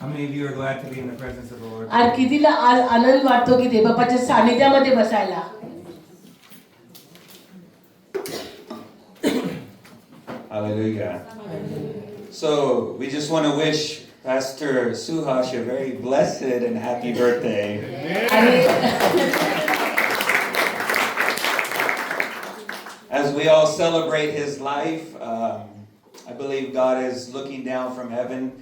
How many of you are glad to be in the presence of the Lord? आणि कितीला आज आनंद वाटतो की देवबापाच्या सानिध्यामध्ये बसायला. Hallelujah. So we just want to wish Pastor Suhash a very blessed and happy birthday. आणि As we all celebrate his life, I believe God is looking down from heaven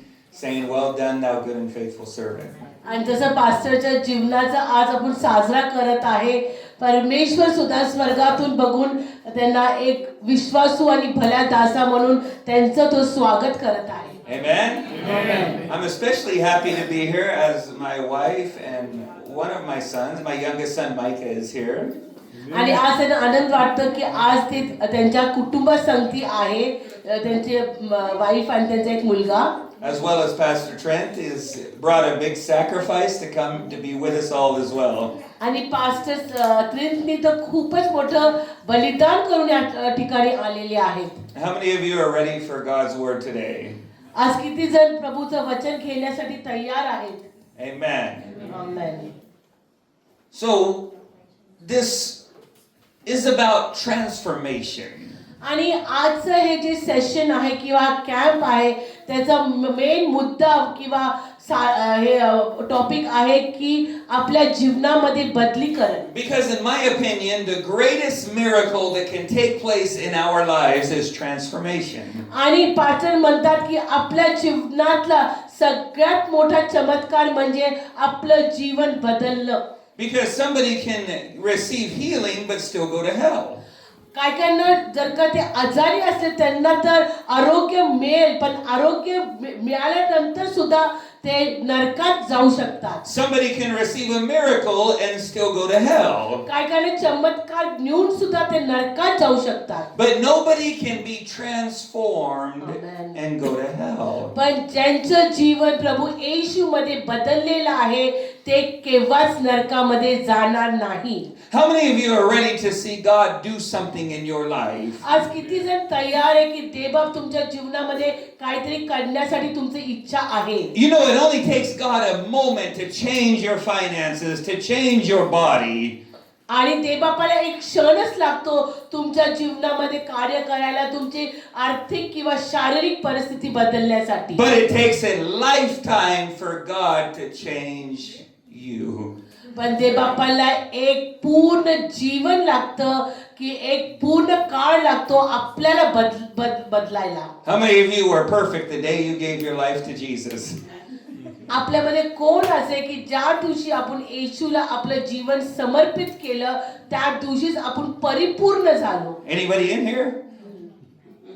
saying, "Well done, thou good and faithful servant." आणि जसं पास्टरच्या जीवनाचा आज आपण साजरा करत आहे, परमेश्वर सुद्धा स्वर्गातून बघून त्यांना एक विश्वासू आणि भल्या दासा म्हणून त्यांचं तो स्वागत करत आहे. Amen? Amen. I'm especially happy to be here as my wife and one of my sons, my youngest son Micah, is here. आणि आज त्यांना आनंद वाटतो की आज ते त्यांच्या कुटुंबसंगती आहे, त्यांचे वाईफ आणि त्यांचा एक मुलगा. As well as Pastor Trent is brought a big sacrifice to come to be with us all as well. आणि पास्टर ट्रिंटनी तर खूपच मोठं बलिदान करून या ठिकाणी आलेले आहेत. How many of you are ready for God's word today? आज किती जण प्रभूचं वचन घेण्यासाठी तयार आहेत? Amen. Amen. So this is about transformation. आणि आजचं हे जे सेशन आहे किंवा कॅम्प आहे त्याचा मेन मुद्दा किंवा हे टॉपिक आहे की आपल्या जीवनामध्ये बदलीकरण. Because in my opinion, the greatest miracle that can take place in our lives is transformation. आणि पास्टर म्हणतात की आपल्या जीवनातला सगळ्यात मोठा चमत्कार म्हणजे आपलं जीवन बदललं. Because somebody can receive healing but still go to hell. काय जर का ते आजारी असले त्यांना तर आरोग्य मिळेल, पण आरोग्य मिळाल्यानंतर सुद्धा ते नरकात जाऊ शकतात. Somebody can receive a miracle and still go to hell. काय चमत्कार घेऊन सुद्धा ते नरकात जाऊ शकतात. But nobody can be transformed Amen. and go to hell. पण ज्यांचं जीवन प्रभू येशू मध्ये बदललेलं आहे ते केव्हाच नरकामध्ये जाणार नाही. How many of you are ready to see God do something in your life? आज किती जण तयार आहे की देवबाप तुमच्या जीवनामध्ये काहीतरी करण्यासाठी तुमची इच्छा आहे? You know, it only takes God a moment to change your finances, to change your body. आणि देवबापाला एक क्षणच लागतो तुमच्या जीवनामध्ये कार्य करायला, तुमची आर्थिक किंवा शारीरिक परिस्थिती बदलण्यासाठी. But it takes a lifetime for God to change you. पण देवबापाला एक पूर्ण जीवन लागतं की एक पूर्ण काळ लागतो आपल्याला बदलायला. How many of you were perfect the day you gave your life to Jesus? आपल्यामध्ये कोण असे की ज्या दिवशी आपण येशूला आपलं जीवन समर्पित केलं त्या दिवशीच आपण परिपूर्ण झालो? Anybody in here?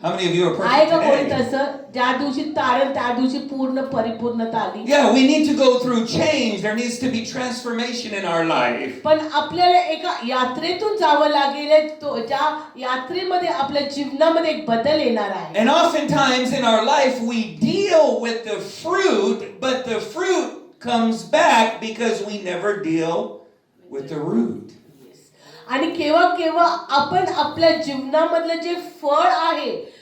How many of you are आहे perfect का कोणी today? तसं ज्या दिवशी तारण त्या दिवशी पूर्ण परिपूर्णता आली? Yeah, we need to go through change. There needs to be transformation in our life. पण आपल्याला एका यात्रेतून जावं लागेल, तो ज्या यात्रेमध्ये आपल्या जीवनामध्ये एक बदल येणार आहे. And oftentimes in our life we deal with the fruit, but the fruit comes back because we never deal with the root. आणि केव्हा केव्हा आपण आपल्या जीवनामधलं जे फळ आहे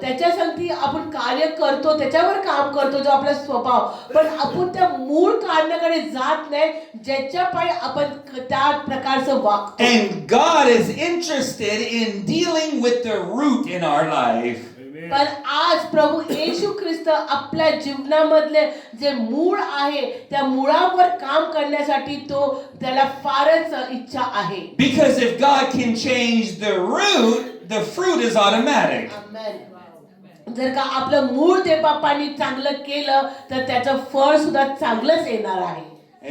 त्याच्या संगती आपण कार्य करतो, त्याच्यावर काम करतो, जो आपला स्वभाव, पण आपण त्या मूळ कारणाकडे जात नाही ज्याच्या पायी आपण त्या प्रकारचं वागतो. And God is interested in dealing with the root in our life. पण आज प्रभू येशू ख्रिस्त आपल्या जीवनामधले जे मूळ आहे त्या मुळावर काम करण्यासाठी त्याला फारच इच्छा आहे. Because if God can change the root, the fruit is automatic. जर का आपलं मूळ देवबापांनी चांगलं केलं तर त्याचं फळ सुद्धा चांगलंच येणार आहे.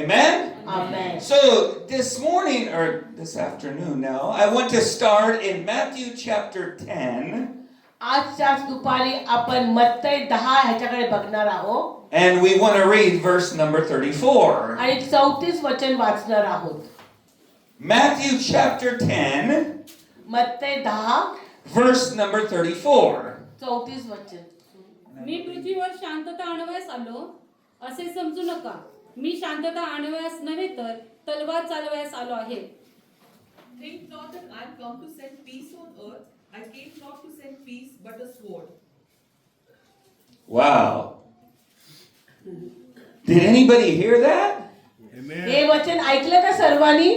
Amen? Amen. So this morning, or this afternoon now, I want to start in Matthew chapter 10. आजच्याच दुपारी आपण मत्तई 10 ह्याच्याकडे बघणार आहोत. And we want to read verse number 34. आणि 34 वचन वाचणार आहोत. Matthew chapter 10, मत्तई 10 verse number 34. 34 वचन. मी पृथ्वीवर शांतता आणवयास आलो असे समजू नका. मी शांतता आणवयास नव्हे तर तलवार चालवयास आलो आहे. Think not that I am come to send peace on earth. I came not to send peace but a sword. Wow. Did anybody hear that? हे वचन ऐकलं का सर्वांनी?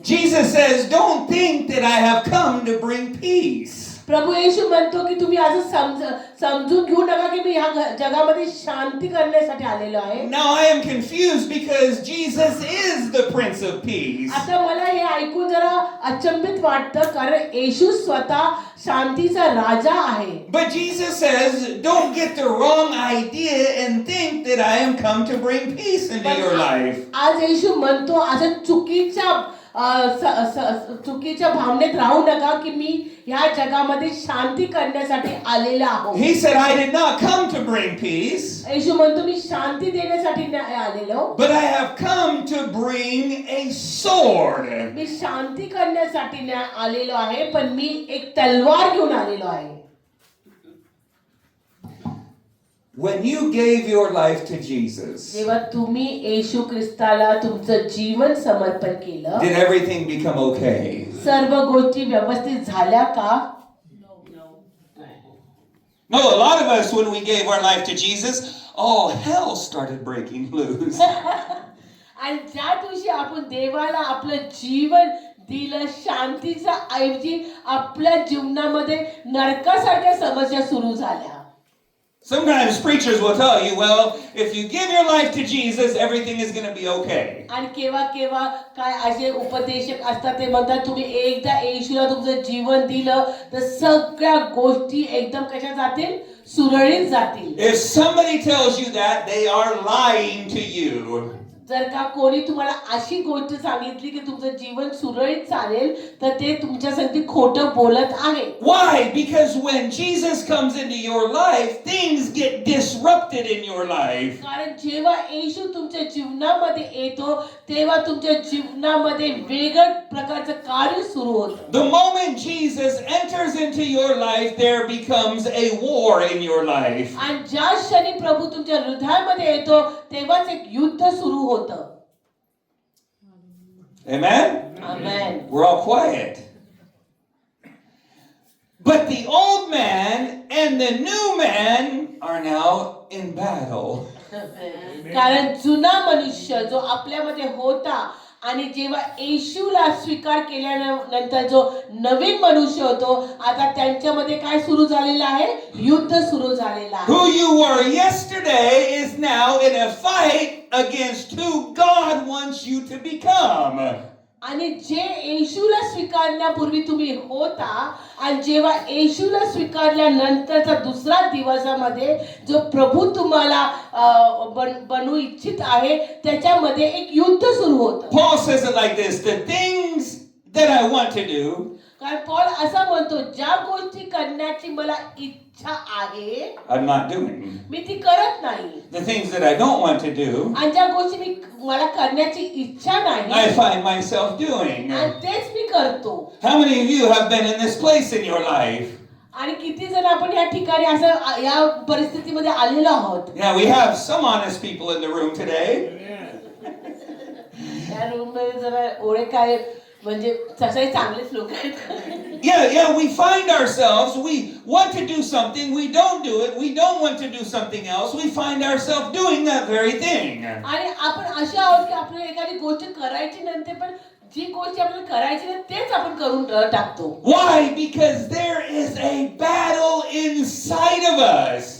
Jesus says, don't think that I have come to bring peace. प्रभू येशू म्हणतो की तुम्ही असं समजून घेऊ नका की मी ह्या जगामध्ये शांती करण्यासाठी आलेलो आहे. Now I am confused because Jesus is the Prince of Peace. आता मला हे ऐकून जरा अचंबित वाटतं कारण येशू स्वतः शांतीचा राजा आहे. But Jesus says, don't get the wrong idea and think that I am come to bring peace into your life. आज येशू म्हणतो असं चुकीच्या भावनेत राहू नका की मी ह्या जगामध्ये शांती करण्यासाठी आलेला आहो. He said, I did not come to bring peace, येशू म्हणतो मी शांती देण्यासाठी नाही आलेलो, but I have come to bring a sword. मी शांती करण्यासाठी नाही आलेलो आहे पण मी एक तलवार घेऊन आलेलो आहे. When you gave your life to Jesus, जेव्हा तुम्ही येशू ख्रिस्ताला तुमचं जीवन समर्पण केलं, did everything become okay? सर्व गोष्टी व्यवस्थित झाल्या का? No, a lot of us, when we gave our life to Jesus, all hell started breaking loose. आणि ज्या दिवशी आपण देवाला आपलं जीवन दिलं शांतीच्या ऐवजी आपल्या जीवनामध्ये नरकासारख्या समस्या सुरू झाल्या. Sometimes preachers will tell you, well, if you give your life to Jesus, everything is going to be okay. आणि केव्हा केव्हा काय असे उपदेशक असतात ते म्हणतात तुम्ही एकदा येशूला तुमचं जीवन दिलं तर सगळ्या गोष्टी एकदम कशा जातील? सुरळीत जातील. If somebody tells you that, they are lying to you. जर का कोणी तुम्हाला अशी गोष्ट सांगितली की तुमचं जीवन सुरळीत चालेल तर ते तुमच्यासाठी खोटं बोलत आहे. Why? Because when Jesus comes into your life, things get disrupted in your life. कारण जेव्हा येशू तुमच्या जीवनामध्ये येतो तेव्हा तुमच्या जीवनामध्ये वेगळ्या प्रकारचं कार्य सुरू होतं. The moment Jesus enters into your life, there becomes a war in your life. आणि ज्या क्षणी प्रभू तुमच्या हृदयामध्ये येतो तेव्हाच एक युद्ध सुरू होतं. Amen? Amen. We're all quiet. But the old man and the new man are now in battle. कारण जुना मनुष्य जो आपल्यामध्ये होता आणि जेव्हा येशूला स्वीकार केल्यानंतर जो नवीन मनुष्य होतो आता त्यांच्यामध्ये काय सुरू झालेलं आहे? युद्ध सुरू झालेलं आहे. Who you were yesterday is now in a fight against who God wants you to become. आणि जे येशूला स्वीकारण्यापूर्वी तुम्ही होता आणि जेव्हा येशूला स्वीकारल्यानंतरचा दुसरा दिवसामध्ये जो प्रभू तुम्हाला बनवू इच्छित आहे त्याच्यामध्ये एक युद्ध सुरू होतं. Paul says it like this, the things that I want to do, कारण पॉल असा म्हणतो ज्या गोष्टी करण्याची मला इच्छा आहे I'm not doing. मी ती करत नाही. The things that I don't want to do, आणि ज्या गोष्टी मला करण्याची इच्छा नाही I find myself doing. आणि तेच मी करतो. How many of you have been in this place in your life? आणि किती जण आपण या ठिकाणी असं या परिस्थितीमध्ये आलेलो आहोत. Yeah, we have some honest people in the room today. या रूम मध्ये जरा ओळे काय म्हणजे तसंही चांगलेच लोक आहेत. Yeah, we find ourselves, we want to do something, we don't do it, we don't want to do something else, we find ourselves doing that very thing. आणि आपण असे आहोत की आपल्याला एखादी गोष्ट करायची नंतर पण जी गोष्ट आपल्याला करायची नाही तेच आपण करून टाकतो. Why? Because there is a battle inside of us.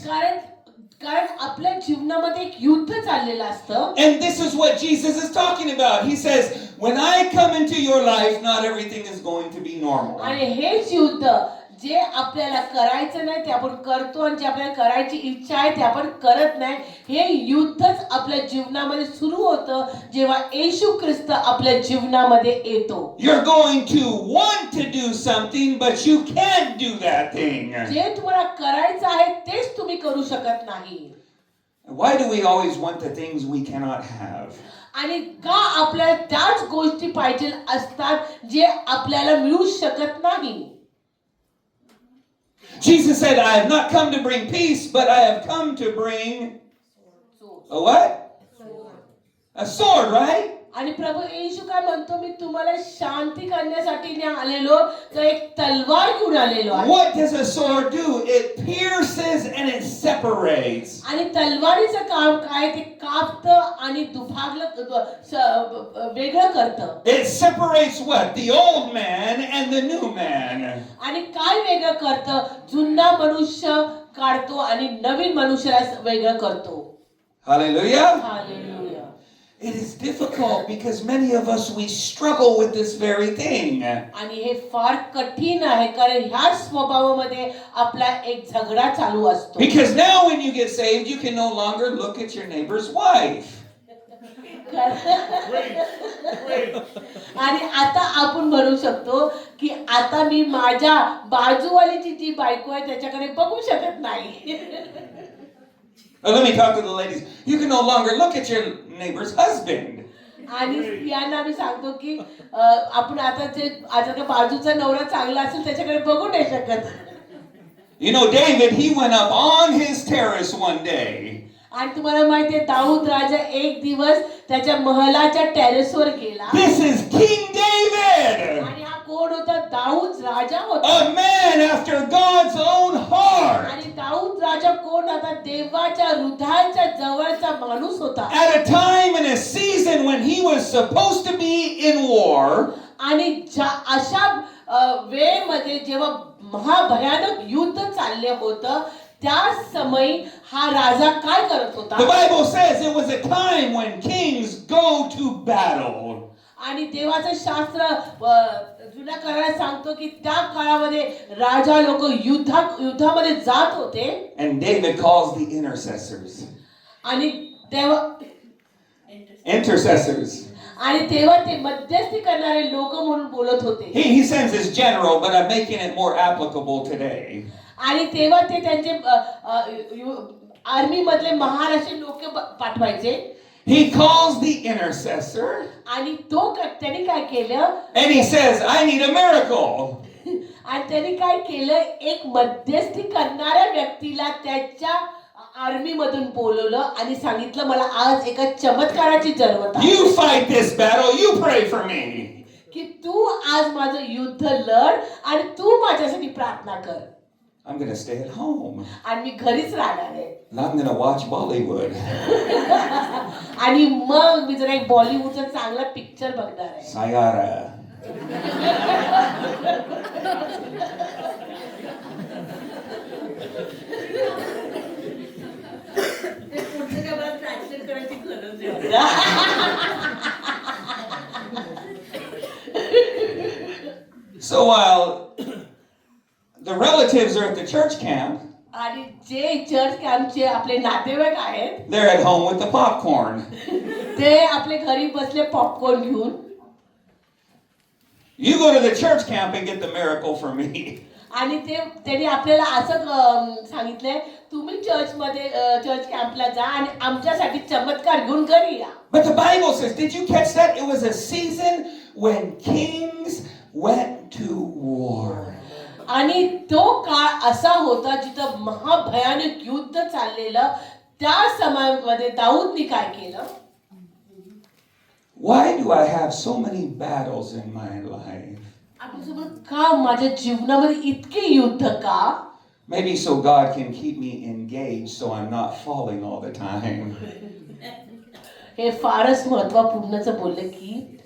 कारण आपल्या जीवनामध्ये एक युद्ध चाललेलं असतं. And this is what Jesus is talking about. He says, when I come into your life, not everything is going to be normal. आणि हेच युद्ध जे आपल्याला करायचं नाही ते आपण करतो आणि जे आपल्याला करायची इच्छा आहे ते आपण करत नाही. हे युद्धच आपल्या जीवनामध्ये सुरू होतं जेव्हा येशू ख्रिस्त आपल्या जीवनामध्ये येतो. You're going to want to do something, but you can't do that thing. जे तुम्हाला करायचं आहे तेच तुम्ही करू शकत नाही. Why do we always want the things we cannot have? आणि का आपल्याला त्याच गोष्टी पाहिजे असतात जे आपल्याला मिळू शकत नाही. Jesus said, I have not come to bring peace, but I have come to bring a what? A sword, right? आणि प्रभू येशू काय म्हणतो, मी तुम्हाला शांती करण्यासाठी नाही आलेलो, तर एक तलवार घेऊन आलेलो आहे. What does a sword do? It pierces and it separates. आणि तलवारीचं काम काय, ते कापतं आणि वेगळं करतं. It separates what? The old man and the new man. आणि काय वेगळं करतं, जुना मनुष्य काढतो आणि नवीन मनुष्याला वेगळं करतो. Hallelujah. Hallelujah. It is difficult because many of us, we struggle with this very thing. आणि हे फार कठीण आहे, कारण ह्या स्वभावामध्ये आपला एक झगडा चालू असतो. Because now when you get saved, you can no longer look at your neighbor's wife. आणि आता आपण म्हणू शकतो की आता मी माझ्या बाजूवालीची जी बायको आहे त्याच्याकडे बघू शकत नाही. Let me talk to the ladies. You can no longer look at your neighbor's husband. आणि स्त्रियांना मी सांगतो की आपण आता का बाजूचा नवरा चांगला असेल त्याच्याकडे बघू नाही शकत. You know, David, he went up on his terrace one day. आणि तुम्हाला माहिती आहे, दाऊद राजा एक दिवस त्याच्या महलाच्या टेरेसवर गेला. This is King David, आणि हा कोण होता? दाऊद राजा होता. a man after God's own heart. आणि दाऊद राजा कोण होता? देवाच्या हृदयाच्या जवळचा माणूस होता. At a time and a season when he was supposed to be in war. आणि अशा वेळेमध्ये जेव्हा महाभयानक युद्ध चालले होतं, त्या समय हा राजा काय करत होता? The Bible says it was a time when kings go to battle. आणि देवाचं शास्त्र जुन्या काळात सांगतो की त्या काळामध्ये राजा लोक युद्धामध्ये जात होते. And David calls the intercessors. आणि तेव्हा Intercessors. आणि तेव्हा ते मध्यस्थी करणारे लोक म्हणून बोलत होते. He sends his general, but I'm making it more applicable today. आणि तेव्हा ते त्यांचे आर्मी मधले महाराष्ट्रीय लोक पाठवायचे. He calls the intercessor. आणि त्याने काय केलं? And he says, I need a miracle. आणि त्यांनी काय केलं? एक मध्यस्थी करणाऱ्या व्यक्तीला त्याच्या आर्मी मधून बोलवलं आणि सांगितलं, मला आज एका चमत्काराची जरूरत आहे. You fight this battle, you pray for me. की तू आज माझं युद्ध लढ आणि तू माझ्यासाठी प्रार्थना कर. I'm going to stay at home. आणि मी घरीच राहणार आहे. And I'm going to watch Bollywood. आणि मग मी जरा एक बॉलिवूडचा चांगला पिक्चर बघणार आहे. Sayara. पुढचं काय मला ट्रान्सलेट करायची गरज आहे. So while the relatives are at the church camp, आणि जे चर्च कॅम्पचे आपले नातेवाईक आहेत, they're at home with the popcorn. ते आपले घरी बसले पॉपकॉर्न घेऊन. You go to the church camp and get the miracle for me. आणि त्यांनी आपल्याला असं सांगितलंय, तुम्ही चर्च कॅम्पला जा आणि आमच्यासाठी चमत्कार घेऊन घरी या. But the Bible says, did you catch that? It was a season when kings went to war. आणि तो काळ असा होता जिथं महाभयानक युद्ध चाललेलं. त्या समयामध्ये दाऊदने काय केलं? Why do I have so many battles in my life? आपल्यासोबत का माझ्या जीवनामध्ये इतके युद्ध का? Maybe so God can keep me engaged so I'm not falling all the time. हे फारच महत्त्वपूर्णच बोलले की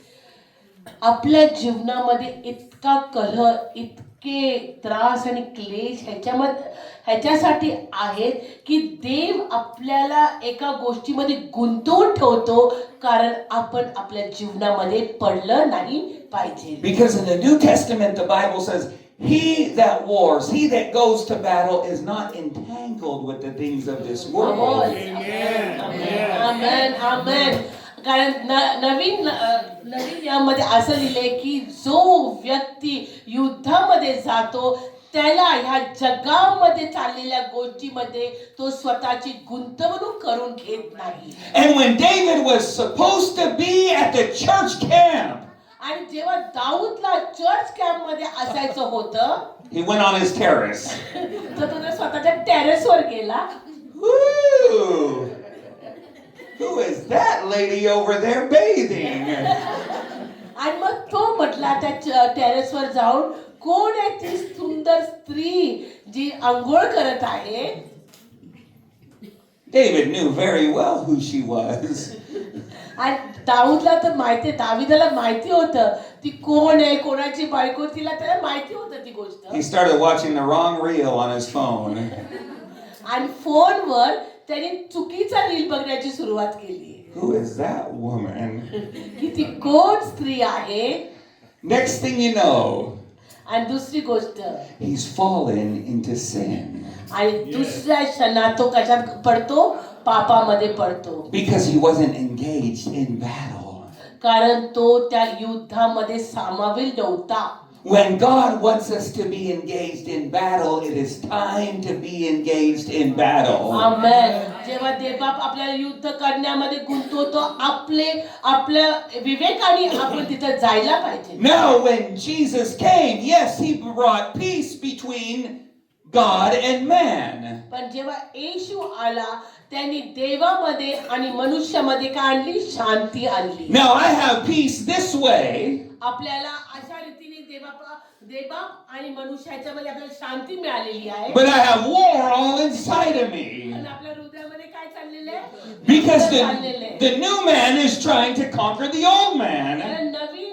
आपल्या जीवनामध्ये इतका कलह, इतके त्रास आणि क्लेश ह्याच्यासाठी आहेत की देव आपल्याला एका गोष्टीमध्ये गुंतवून ठेवतो, कारण आपण आपल्या जीवनामध्ये पडलं नाही पाहिजे. Because in the New Testament the Bible says, he that wars, he that goes to battle is not entangled with the things of this world. आमेन, आमेन. कारण नवीन यामध्ये असं लिहिलंय की जो व्यक्ती युद्धामध्ये जातो त्याला ह्या जगामध्ये चाललेल्या गोष्टीमध्ये तो स्वतःची गुंतवणूक करून घेत नाही. And when David was supposed to be at the church camp, आणि जेव्हा दाऊदला चर्च कॅम्प मध्ये असायचं होतं, he went on his terrace. तर तो स्वतःच्या टेरेसवर गेला. Woo! Who is that lady over there bathing? आणि मग तो म्हटला त्या टेरेसवर जाऊन, कोण आहे ती सुंदर स्त्री जी आंघोळ करत आहे? David knew very well who she was. आणि दाऊदला तर माहिती, दाविदाला माहिती होतं ती कोण आहे, कोणाची बायको, त्याला माहिती होतं ती गोष्ट. He started watching the wrong reel on his phone. आणि फोनवर त्याने चुकीचा रील बघण्याची सुरुवात केली. Who is that woman? की ती कोण स्त्री आहे? Next thing you know, आणि दुसरी गोष्ट, he's fallen into sin. आणि दुसऱ्या क्षणात तो कशात पडतो? पापामध्ये पडतो. Because he wasn't engaged in battle. कारण तो त्या युद्धामध्ये सामावेल नव्हता. When God wants us to be engaged in battle, it is time to be engaged in battle. आमेन. जेव्हा देवबाप आपल्याला युद्ध करण्यामध्ये गुंतवतो, आपल्या विवेकाने आपण तिथे जायला पाहिजे. Now, when Jesus came, yes, he brought peace between God and man. पण जेव्हा येशू आला, त्यांनी देवामध्ये आणि मनुष्यामध्ये काय आणली? शांती आणली. Now, I have peace this way. आपल्याला अशा रीतीने देवबाप आणि मनुष्याच्यामध्ये आपल्याला शांती मिळालेली आहे. But I have war all inside of me. पण आपल्या हृदयामध्ये काय चाललेलं आहे? Because चाललेलं आहे. the new man is trying to conquer the old man. कारण नवीन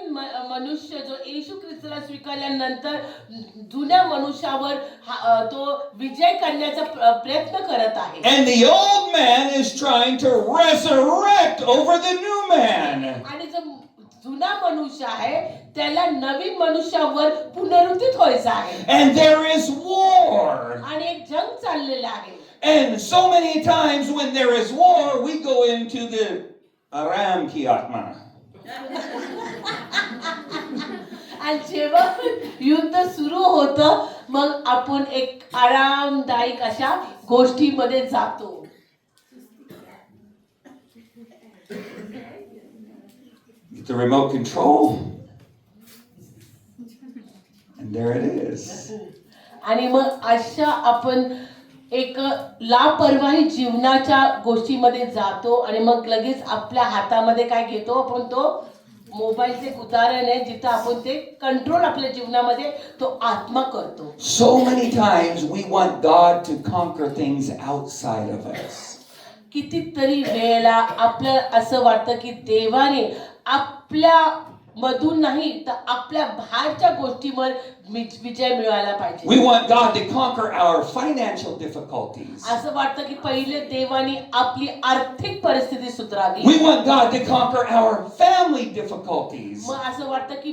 मनुष्य जो येशू ख्रिस्ताला स्वीकारल्यानंतर जुन्या मनुष्यावर तो विजय करण्याचा प्रयत्न करत आहे. And the old man is trying to resurrect over the new man. आणि जो जुना मनुष्य आहे त्याला नवीन मनुष्यावर पुनरुत्थित व्हायचं आहे. And there is war. आणि एक जंग चाललेला आहे. And so many times when there is war, we go into the Aram ki atma. आणि जेव्हा युद्ध सुरू होतं, मग आपण एक आरामदायक अशा गोष्टीमध्ये जातो. Get the remote control. And there it is. आणि मग अशा आपण एक लापरवाही जीवनाच्या गोष्टीमध्ये जातो आणि मग लगेच आपल्या हातामध्ये काय घेतो आपण? तो मोबाईलचे एक उदाहरण आहे जिथं आपण ते कंट्रोल आपल्या जीवनामध्ये तो आत्मा करतो. So many times we want God to conquer things outside of us. कितीतरी वेळेला आपल्याला असं वाटतं की देवाने आपल्या मधून नाही तर आपल्या बाहेरच्या गोष्टीवर विजय मिळवायला पाहिजे. We want God to conquer our financial difficulties. असं वाटतं की पहिले देवाने आपली आर्थिक परिस्थिती सुधारावी. We want God to conquer our family difficulties. मग असं वाटतं की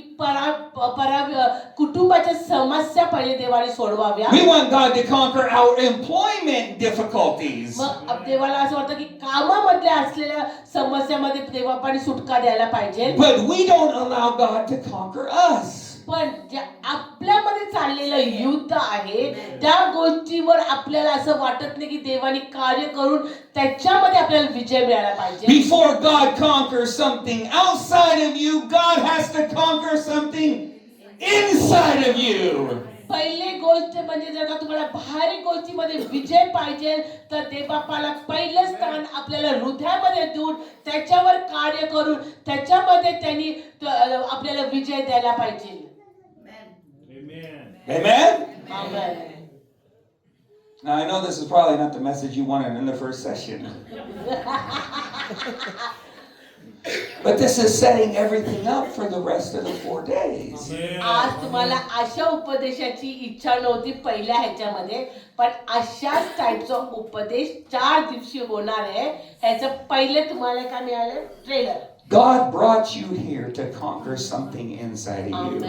कुटुंबाच्या समस्या पहिले देवाने सोडवाव्या. We want God to conquer our employment difficulties. मग देवाला असं वाटतं की कामामधल्या असलेल्या समस्यामध्ये देवापाने सुटका द्यायला पाहिजे. But we don't allow God to conquer us. पण जे आपल्यामध्ये चाललेलं युद्ध आहे त्या गोष्टीवर आपल्याला असं वाटत नाही की देवाने कार्य करून त्याच्यामध्ये आपल्याला विजय मिळाला पाहिजे. Before God conquers something outside of you, God has to conquer something inside of you. पहिली गोष्ट म्हणजे जर का तुम्हाला बाहेरील गोष्टीमध्ये विजय पाहिजे तर देवबापाला पहिलं स्थान आपल्याला हृदयामध्ये देऊन त्याच्यावर कार्य करून त्याच्यामध्ये त्यांनी आपल्याला विजय द्यायला पाहिजे. Amen? Amen. Now I know this is probably not the message you wanted in the first session. But this is setting everything up for the rest of the 4 days. आज तुम्हाला अशा उपदेशाची इच्छा नव्हती पहिल्या ह्याच्यामध्ये, पण अशाच टाईपचा उपदेश 4 दिवशी होणार आहे. ह्याचं पहिले तुम्हाला काय मिळालं? Trailer. God brought you here to conquer something inside of you.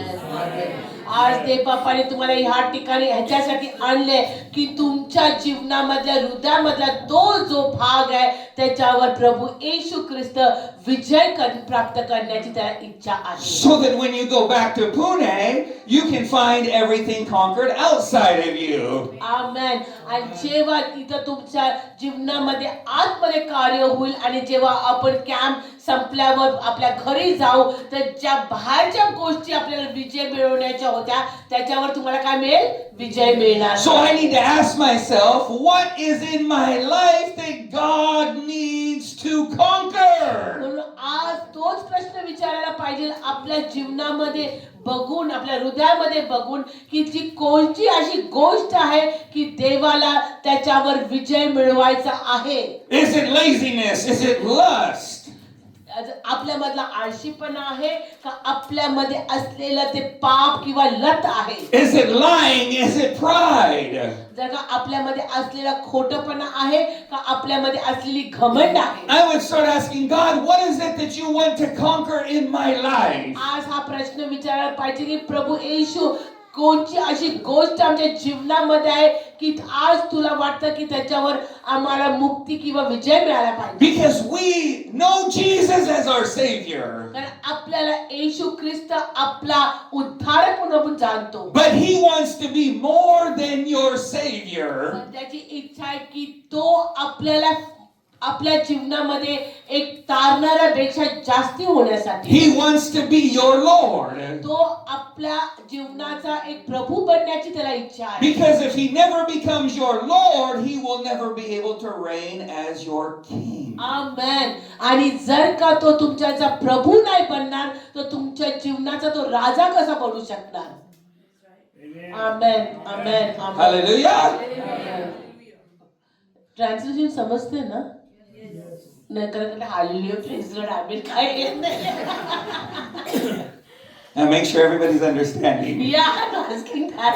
आज देवबापाने तुम्हाला ह्या ठिकाणी ह्याच्यासाठी आणले की तुमच्या जीवनामधल्या हृदयामधला तो जो भाग आहे त्याच्यावर प्रभू येशू ख्रिस्त विजय प्राप्त करण्याची त्याला इच्छा आहे. So that when you go back to Pune, you can find everything conquered outside of you. आमेन. आणि जेव्हा तिथं तुमच्या जीवनामध्ये आतमध्ये कार्य होईल आणि जेव्हा आपण कॅम्प संपल्यावर आपल्या घरी जाऊ तर ज्या बाहेरच्या गोष्टी आपल्याला विजय मिळवण्याच्या होत्या त्याच्यावर तुम्हाला काय मिळेल? विजय मिळणार. So I need to ask myself, what is in my life that God needs to conquer? विचारायला पाहिजे आपल्या जीवनामध्ये बघून, आपल्या हृदयामध्ये बघून, की जी कोणती अशी गोष्ट आहे की देवाला त्याच्यावर विजय मिळवायचा आहे. Is it laziness? Is it lust? आपल्यामधला आळशीपणा आहे का आपल्यामध्ये असलेलं ते पाप किंवा लत आहे. Is it lying? Is it pride? जर का आपल्यामध्ये असलेला खोटपणा आहे का आपल्यामध्ये असलेली घमंड आहे. I would start asking God, what is it that you want to conquer in my life? आज हा प्रश्न विचारायला पाहिजे की प्रभू येशू कोणती अशी गोष्ट आमच्या जीवनामध्ये आहे की आज तुला वाटतं की त्याच्यावर आम्हाला मुक्ती किंवा विजय मिळाला पाहिजे. Because we know Jesus as our Savior. कारण आपल्याला येशू ख्रिस्त आपला उद्धारक म्हणून आपण जाणतो. But He wants to be more than your Savior. पण त्याची इच्छा आहे की तो आपल्याला आपल्या जीवनामध्ये एक तारणाऱ्यापेक्षा जास्ती होण्यासाठी He wants to be your Lord. तो आपल्या जीवनाचा एक प्रभू बनण्याची त्याला इच्छा आहे. Because if He never becomes your Lord, He will never be able to reign as your King. आमेन. आणि जर का तो तुमच्याचा प्रभू नाही बनणार तर तुमच्या जीवनाचा तो राजा कसा बनू शकणार. आमेन आमेन आमेन. Hallelujah. ट्रान्सलेशन समजते ना. नाही तर हालेलुया प्रेज लॉर्ड आमेन काय येत नाही. Now make sure everybody's understanding. Yeah, I'm asking that.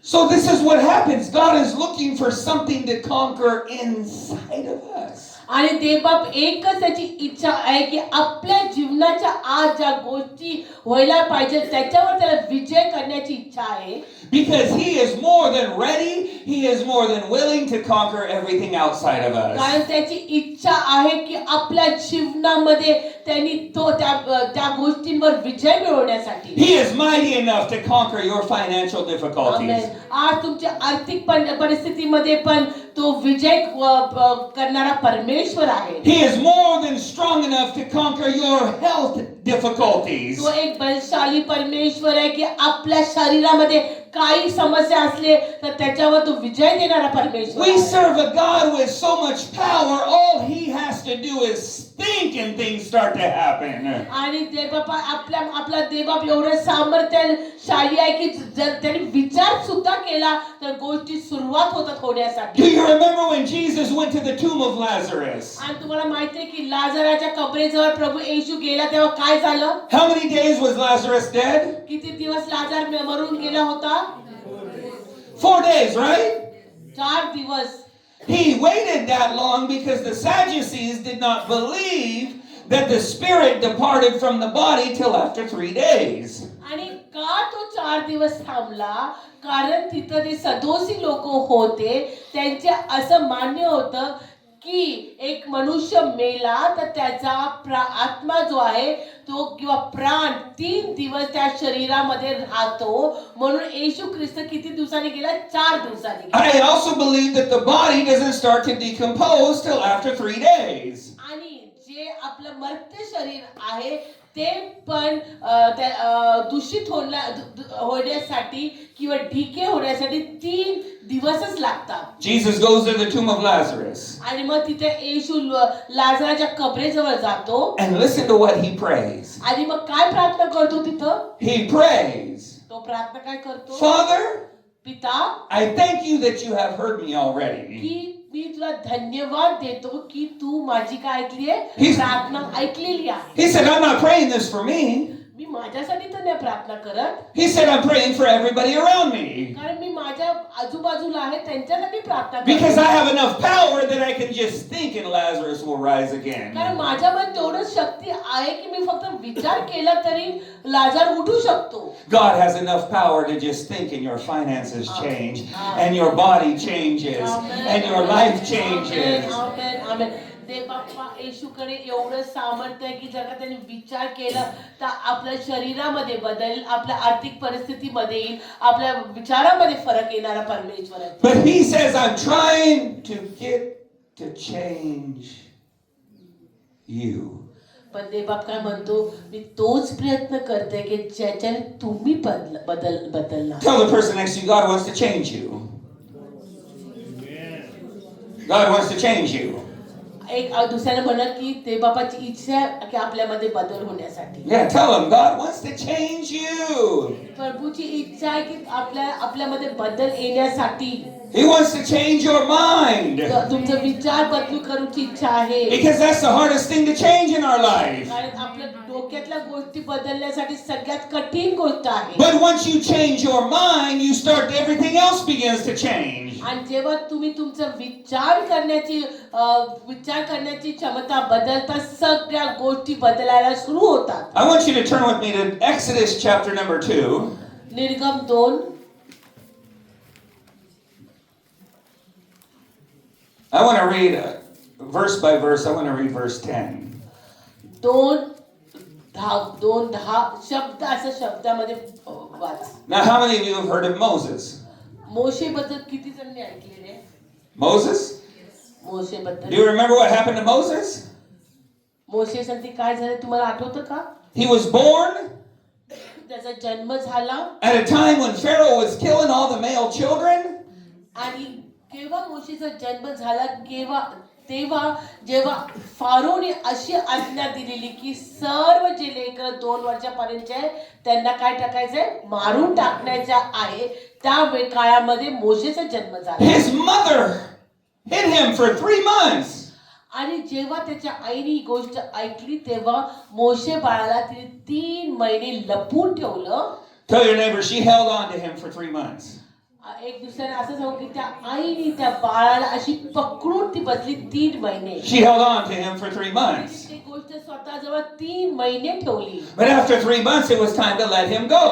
So this is what happens. God is looking for something to conquer inside of us. आणि देवबाप एकच त्याची इच्छा आहे की आपल्या जीवनाच्या आज ज्या गोष्टी व्हायला पाहिजे त्याच्यावर त्याला विजय करण्याची इच्छा आहे. Because He is more than ready, He is more than willing to conquer everything outside of us. कारण त्याची इच्छा आहे की आपल्या जीवनामध्ये त्यांनी तो त्या गोष्टींवर विजय मिळवण्यासाठी. He is mighty enough to conquer your financial difficulties. आमेन. आज तुमच्या आर्थिक परिस्थितीमध्ये पण तो विजय करणारा परमेश्वर आहे. He is more than strong enough to conquer your health difficulties. तो एक बलशाली परमेश्वर आहे की आपल्या शरीरामध्ये काही समस्या असले तर त्याच्यावर तो विजय देणारा परमेश्वर We आहे. serve a God with so much power, all He has to do is think and things start to happen. आणि देवबापा आपला देवबाप एवढं सामर्थ्यशाली आहे की जर त्यांनी विचार सुद्धा केला तर गोष्टी सुरुवात होतात Do होण्यासाठी. you remember when Jesus went to the tomb of Lazarus? आणि तुम्हाला माहिती आहे की लाजराच्या कबरेजवळ प्रभू येशू गेला तेव्हा काय झालं. How many days was Lazarus dead? किती दिवस लाजार मरून गेला होता. 4 days, right? 4 दिवस. He waited that long because the Sadducees did not believe that the spirit departed from the body till after 3 days. आणि का तो 4 दिवस थांबला. कारण तिथं ते सदोसी लोक होते त्यांचे असं मान्य होतं की एक मनुष्य मेला तर त्याचा आत्मा जो आहे तो किंवा प्राण 3 दिवस त्या शरीरामध्ये राहतो. म्हणून येशू ख्रिस्त किती दिवसांनी गेला. 4 दिवसांनी. I also believe that the body doesn't start to decompose till after 3 days. आणि जे आपलं मर्त्य शरीर आहे ते पण दूषित होण्यासाठी किंवा ढिके होण्यासाठी 3 दिवसच लागतात. Jesus goes to the tomb of Lazarus. आणि मग तिथे येशू लाजराच्या कबरेजवळ जातो. And listen to what he prays. आणि मग काय प्रार्थना करतो तिथं. He prays, तो प्रार्थना काय करतो. Father, पिता, I thank you that you have heard me already. की मी तुला धन्यवाद देतो की तू माझी काय ऐकली आहे. He's- प्रार्थना ऐकलेली आहे. He said, I'm not praying this for me. मी माझ्यासाठी तर नाही प्रार्थना करत. He said, I'm praying for everybody around me. कारण मी माझ्या आजूबाजूला आहे त्यांच्यासाठी प्रार्थना Because करतो. I have enough power that I can just think and Lazarus will rise again. कारण माझ्यामध्ये तेवढं शक्ती आहे की मी फक्त विचार केला तरी लाजार उठू शकतो. God has enough power to just think and your finances change and your body changes and your life changes. आमेन आमेन. देव बाप्पा येशूकडे एवढं सामर्थ्य आहे की जर का त्यांनी विचार केला तर आपल्या शरीरामध्ये बदल, आपल्या आर्थिक परिस्थितीमध्ये येईल, आपल्या विचारामध्ये फरक येणारा परमेश्वर आहे. But he says, I'm trying to get to change you. पण देवबाप काय म्हणतो, मी तोच प्रयत्न करते की ज्याच्याने तुम्ही बदलणार. Tell the person next to you, God wants to change you. God wants to change you. एक दुसऱ्याने म्हणत की ते बापाची इच्छा आहे की आपल्यामध्ये बदल होण्यासाठी. Yeah, tell him God wants to change you. प्रभूची इच्छा आहे की आपल्यामध्ये बदल येण्यासाठी. He wants to change your mind. तुमचं विचार बदलू करूची इच्छा आहे. Because that's the hardest thing to change in our life. कारण आपल्या डोक्यातल्या गोष्टी बदलण्यासाठी सगळ्यात कठीण गोष्ट आहे. But once you change your mind, you start, everything else begins to change. आणि जेव्हा तुम्ही तुमचा विचार करण्याची क्षमता बदलता सगळ्या गोष्टी बदलायला सुरू होतात. I want you to turn with me to Exodus chapter number 2. निर्गम 2. I want to read verse by verse. I want to read verse 10. 2:10 शब्द असं शब्दामध्ये वाच. Now, how many of you have heard of Moses? मोशेबद्दल किती जणांनी ऐकलेले? Moses? Do मोशेबद्दल. you remember what happened to Moses? मोशेसाठी काय झालं तुम्हाला आठवतं का? He was born त्याचा जन्म झाला at a time when Pharaoh was killing all the male children. आणि केव्हा मोशेचा जन्म झाला तेव्हा जेव्हा फारोने अशी आज्ञा दिलेली की सर्व जे लेकरं 2 वर्षापर्यंतचे त्यांना काय टाकायचंय मारून टाकण्याचं आहे. त्या काळामध्ये मोशेचा जन्म झाला. His mother hid him for 3 months. आणि जेव्हा त्याच्या आईने ही गोष्ट ऐकली तेव्हा मोशे बाळाला तिने 3 महिने लपवून ठेवलं. Tell your neighbor she held on to him for 3 months. एक दुसऱ्याने असं सांगू की त्या आईने त्या बाळाला अशी पकडून ती बसली 3 महिने. She held on to him for 3 months. ती गोष्ट स्वतःजवळ 3 महिने ठेवली. But after 3 months, it was time to let him go.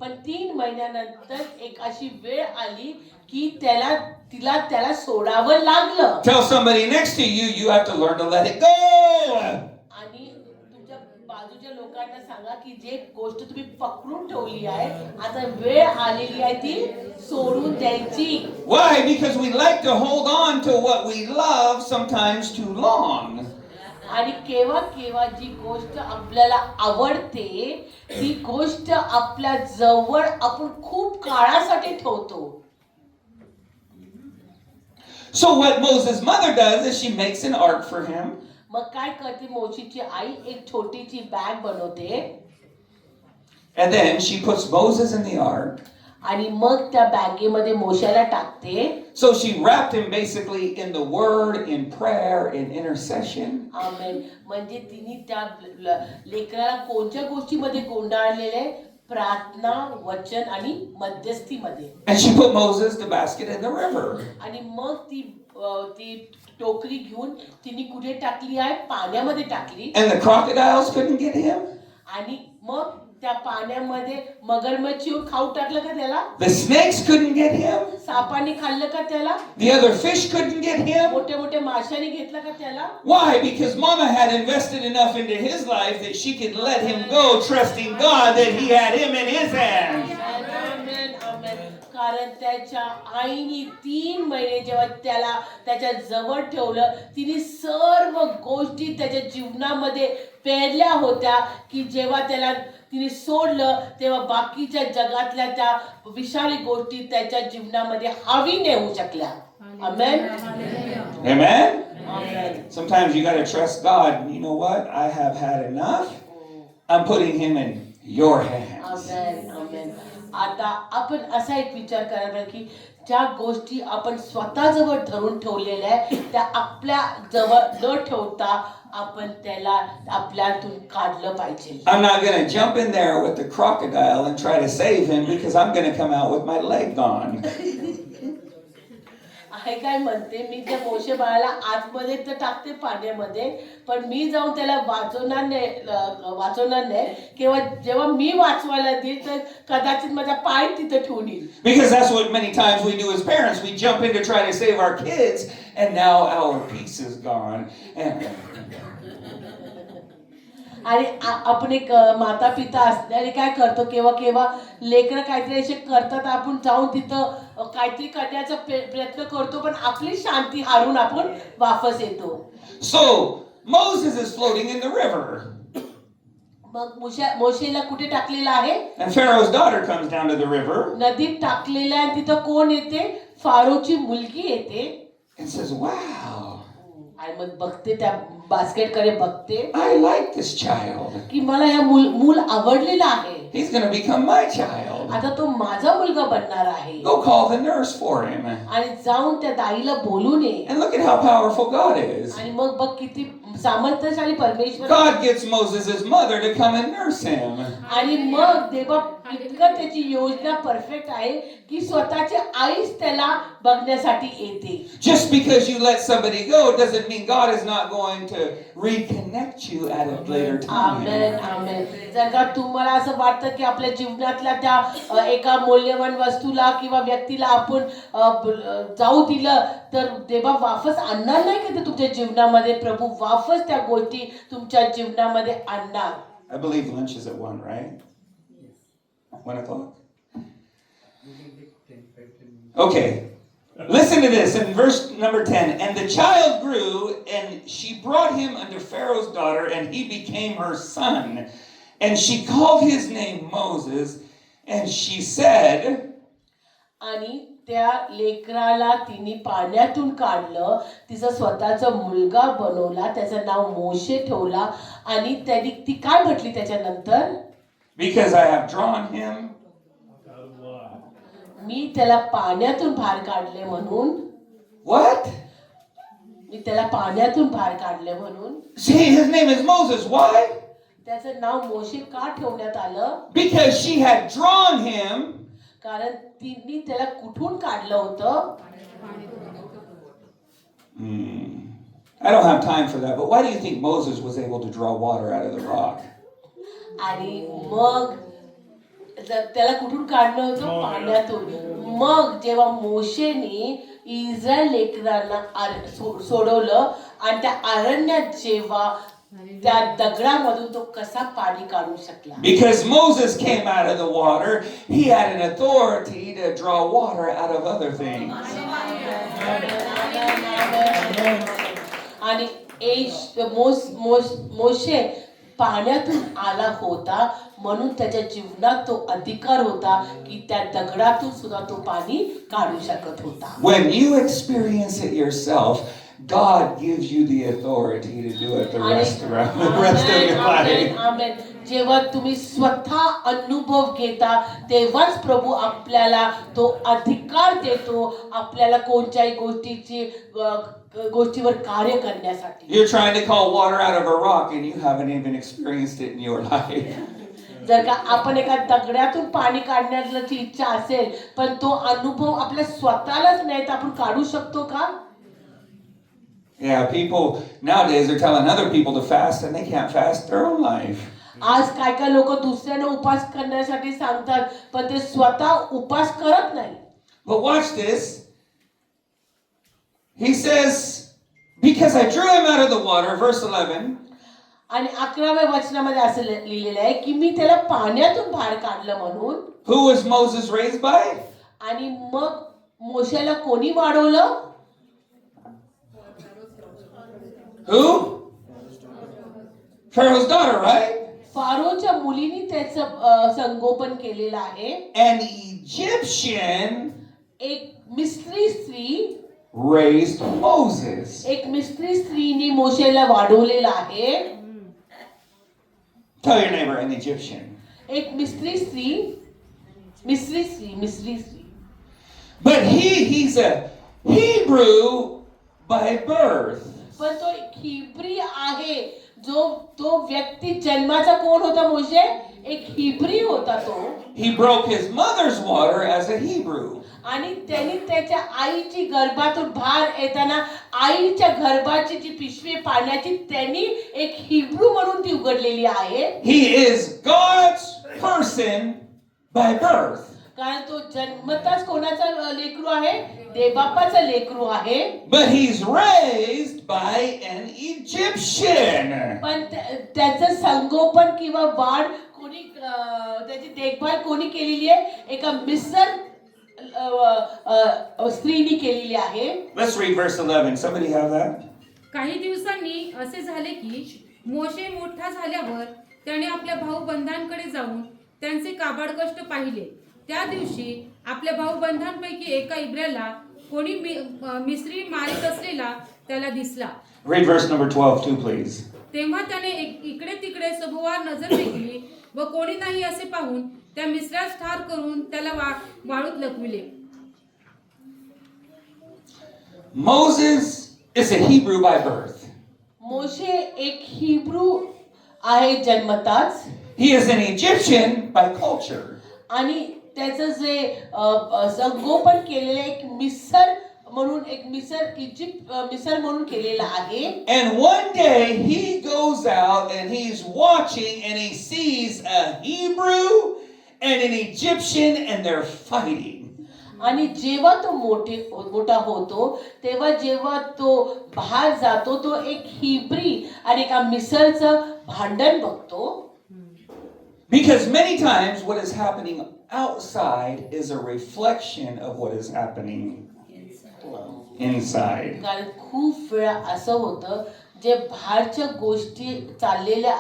पण 3 महिन्यानंतर एक अशी वेळ आली की त्याला सोडावं लागलं. Tell somebody next to you, you have to learn to let it go. आणि तुमच्या बाजूच्या लोकांना सांगा की जे गोष्ट तुम्ही पकडून ठेवली आहे आता वेळ आलेली आहे ती सोडून द्यायची. Why? Because we like to hold on to what we love sometimes too long. आणि केव्हा जी गोष्ट आपल्याला आवडते ती गोष्ट आपल्या जवळ आपण खूप काळासाठी ठेवतो. So what Moses' mother does is she makes an ark for him. मग काय करते मोशीची आई एक छोटीची बॅग बनवते And then she puts Moses in the ark. आणि मग त्या बॅगेमध्ये मोशाला टाकते. So she wrapped him basically in the word, in prayer, in intercession. आमेन. म्हणजे तिने त्या लेकराला कोणत्या गोष्टीमध्ये गोंडाळलेले? प्रार्थना, वचन आणि मध्यस्थीमध्ये. And she put Moses the basket in the river. आणि मग ती टोकरी घेऊन तिने कुठे टाकली आहे? पाण्यामध्ये टाकली. And the crocodiles couldn't get him. आणि मग त्या पाण्यामध्ये मगरमच्छ येऊन खाऊ टाकलं का त्याला? The snakes couldn't get him. सापाने खाल्लं का त्याला? The other fish couldn't get him. मोठे माशाने घेतलं का त्याला? Why? Because Mama had invested enough into his life that she could let him go, trusting God that he had him in his hands. आमेन, आमेन. कारण त्याच्या आईने 3 महिने जेव्हा त्याला त्याच्या जवळ ठेवलं तिने सर्व गोष्टी त्याच्या जीवनामध्ये पेरल्या होत्या की जेव्हा त्याला तिने सोडलं तेव्हा बाकीच्या जगातल्या त्या विशाली गोष्टी त्याच्या जीवनामध्ये हावी नेऊ शकल्या. आमेन. Amen? Amen. Sometimes you got to trust God. You know what? I have had enough. I'm putting him in your hands. आमेन, आमेन. आता आपण असा एक विचार करायला की ज्या गोष्टी आपण स्वतःजवळ धरून ठेवलेल्या आहे त्या आपल्या जवळ न ठेवता आपण त्याला आपल्यातून काढलं पाहिजे. I'm not going to jump in there with the crocodile and try to save him because I'm going to come out with my leg gone. आहे काय म्हणते मी त्या मोशे बाळाला आतमध्ये तर टाकते पाण्यामध्ये पण मी जाऊन त्याला वाचवणार नाही किंवा जेव्हा मी वाचवायला देईल तर कदाचित माझा पाय तिथं ठेवून येईल. Because that's what many times we do as parents. We jump in to try to save our kids and now our peace is gone. आणि आपण एक माता पिता असल्याने काय करतो केव्हा लेकरं काहीतरी असे करतात आपण जाऊन तिथं काहीतरी करण्याचा प्रयत्न करतो पण आपली शांती हारून आपण वापस येतो. So Moses is floating in the river. मग मोशेला कुठे टाकलेला आहे? And Pharaoh's daughter comes down to the river. नदीत टाकलेला आहे. तिथं कोण येते? फारोची मुलगी येते. And says, wow, आणि मग बघते त्या बास्केटकडे बघते I like this child. की मला या मूल आवडलेलं आहे. He's going to become my child. आता तो माझा मुलगा बनणार आहे. Go call the nurse for him. आणि जाऊन त्या दाईला बोलून ये. And look at how powerful God is. आणि मग बघ किती सामर्थ्यशाली परमेश्वर. God gets Moses' mother to come and nurse him. आणि मग देवा इतकं त्याची योजना परफेक्ट आहे की स्वतःची आईच त्याला बघण्यासाठी येते. Just because you let somebody go doesn't mean God is not going to reconnect you at a later amen time. आमेन. जर का तुम्हाला असं वाटतं की आपल्या जीवनातल्या त्या एका मौल्यवान वस्तूला किंवा व्यक्तीला आपण जाऊ दिलं तर देवा वापस आणणार नाही की ते तुमच्या जीवनामध्ये. प्रभू वापस त्या गोष्टी तुमच्या जीवनामध्ये आणणार. I believe lunch is at 1, right? 1 o'clock? Okay. Listen to this in verse number 10. And the child grew, and she brought him unto Pharaoh's daughter, and he became her son. And she called his name Moses, and she said, आणि त्या लेकराला तिने पाण्यातून काढलं, तिचा स्वतःचा मुलगा बनवला, त्याचं नाव मोशे ठेवला. आणि त्याने ती काय म्हटली त्याच्यानंतर? because I have drawn him. मी त्याला पाण्यातून बाहेर काढले म्हणून. What? मी त्याला पाण्यातून बाहेर काढले म्हणून. See, his name is Moses. Why? त्याचं नाव मोशे का ठेवण्यात आलं? Because she had drawn him. कारण तिने त्याला कुठून काढलं होतं? I don't have time for that, but why do you think Moses was able to draw water out of the rock? आणि मग त्याला कुठून काढलं होतं? पाण्यातून. मग जेव्हा मोशेने इस्रायल लेकरांना सोडवलं आणि त्या अरण्यात जेव्हा त्या दगडामधून तो कसा पाणी काढू शकला? Because Moses came out of the water, he had an authority to draw water out of other things. आणि मोशे पाण्यातून आला होता म्हणून त्याच्या जीवनात तो अधिकार होता की त्या दगडातून सुद्धा तो पाणी काढू शकत होता. When you experience it yourself, God gives you the authority to do it the rest of your life. आमेन. जेव्हा तुम्ही स्वतः अनुभव घेता तेव्हाच प्रभू आपल्याला तो अधिकार देतो आपल्याला कोणत्याही गोष्टीवर कार्य करण्यासाठी. You're trying to call water out of a rock and you haven't even experienced it in your life. जर का आपण एका दगडातून पाणी काढण्याची इच्छा असेल पण तो अनुभव आपल्या स्वतःलाच नाही तर आपण काढू शकतो का? Yeah, people nowadays are telling other people to fast and they can't fast their own life. आज काय लोक दुसऱ्यांना उपास करण्यासाठी सांगतात पण ते स्वतः उपास करत नाही. But watch this. He says, because I drew him out of the water, verse 11. आणि 11व्या वचनामध्ये असं लिहिलेलं आहे की मी त्याला पाण्यातून बाहेर काढलं म्हणून. Who was Moses raised by? आणि मग मोशेला कोणी वाढवलं? Who? Pharaoh's daughter, right? फारोच्या मुलीने त्याचं संगोपन केलेलं आहे. An Egyptian एक मिस्त्री स्त्री raised Moses. एक मिस्त्री स्त्रीने मोशेला वाढवलेलं आहे. Tell your neighbor, an Egyptian. एक मिस्त्री स्त्री. But he's a Hebrew by birth. पण तो हिब्री आहे. तो व्यक्ती जन्माचा कोण होता? मोशे एक हिब्री होता तो. He broke his mother's water as a Hebrew. आणि त्यांनी त्याच्या आईची गर्भातून बाहेर येताना आईच्या गर्भाची जी पिशवी पाण्याची त्यांनी एक हिब्रू म्हणून ती उघडलेली आहे. He is God's person by birth. कारण तो जन्मताच कोणाचा लेकरू आहे? देवबापाचा लेकरू आहे. But he's raised by an Egyptian. पण त्याचं संगोपन किंवा वाढ कोणी त्याची देखभाल कोणी केलेली आहे? एका मिस्र स्त्रीने केलेली आहे. Let's read verse 11. Somebody have that? काही दिवसांनी असे झाले की मोशे मोठा झाल्यावर त्याने आपल्या भाऊ बंधांकडे जाऊन त्यांचे काबाड कष्ट पाहिले. त्या दिवशी आपल्या भाऊ बंधांपैकी एका इब्राला कोणी मिस्री मारित असलेला त्याला दिसला. Read verse number 12 too, please. तेव्हा त्याने इकडे तिकडे सभोवार नजर फेकली व कोणी नाही असे पाहून त्या मिस्रास ठार करून त्याला वाळूत लपविले. Moses is a Hebrew by birth. मोशे एक हिब्रू आहे जन्मताच He is an Egyptian by culture. आणि त्याचं जे संगोपन केलेलं एक मिसर म्हणून केलेलं आहे. And one day he goes out and he's watching and he sees a Hebrew and an Egyptian and they're fighting. आणि जेव्हा तो मोठा होतो तेव्हा जेव्हा तो बाहेर जातो तो एक हिब्री आणि एका मिसरचं भांडण बघतो. Because many times what is happening outside is a reflection of what is happening inside. कारण खूप वेळा असं होतं जे बाहेरच्या गोष्टी चाललेल्या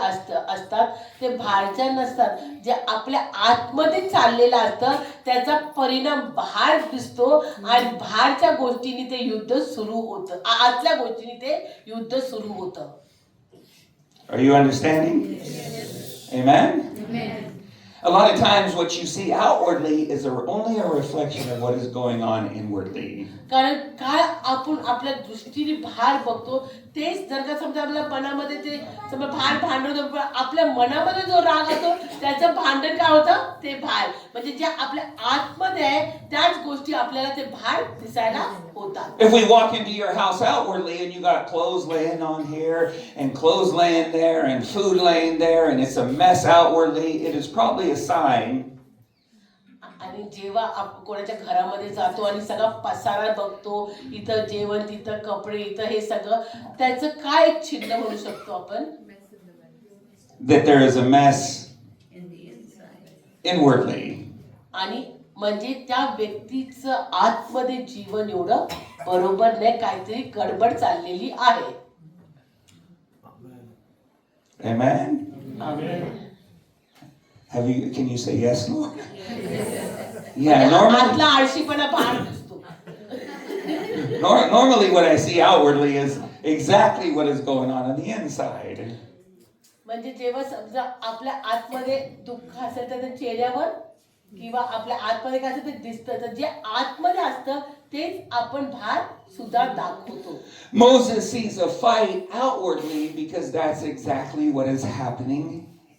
असतात ते बाहेरच्या नसतात. जे आपल्या आतमध्ये चाललेलं असतं त्याचा परिणाम बाहेर दिसतो आणि बाहेरच्या गोष्टींनी ते युद्ध सुरू होतं. आतल्या गोष्टींनी ते युद्ध सुरू होतं. Are you understanding? Amen? A lot of times what you see outwardly is only a reflection of what is going on inwardly. कारण काय आपण आपल्या दृष्टीने बाहेर बघतो तेच जर का समजा आपल्या मनामध्ये ते समजा बाहेर भांडण होतं आपल्या मनामध्ये जो राग असतो त्याचं भांडण काय होतं ते बाहेर म्हणजे जे आपल्या आतमध्ये आहे त्याच गोष्टी आपल्याला ते बाहेर दिसायला होतात. If we walk into your house outwardly and you got clothes laying on here and clothes laying there and food laying there and it's a mess outwardly, it is probably a sign. आणि जेव्हा आपण कोणाच्या घरामध्ये जातो आणि सगळा पसारा बघतो इथं जेवण तिथं कपडे इथं हे सगळं त्याचं काय एक चिन्ह म्हणू शकतो आपण That there is a mess inwardly. आणि म्हणजे त्या व्यक्तीचं आतमध्ये जीवन एवढं बरोबर नाही काहीतरी गडबड चाललेली आहे. Amen? Amen. Can you say yes, Lord? Yeah, normally, आतला आळशीपणा बाहेर दिसतो. normally what I see outwardly is exactly what is going on the inside. म्हणजे जेव्हा समजा आपल्या आतमध्ये दुःख असेल तर त्या चेहऱ्यावर किंवा आपल्या आतमध्ये काय असेल ते दिसतं तर जे आतमध्ये असतं तेच आपण बाहेर सुद्धा दाखवतो. Moses sees a fight outwardly because that's exactly what is happening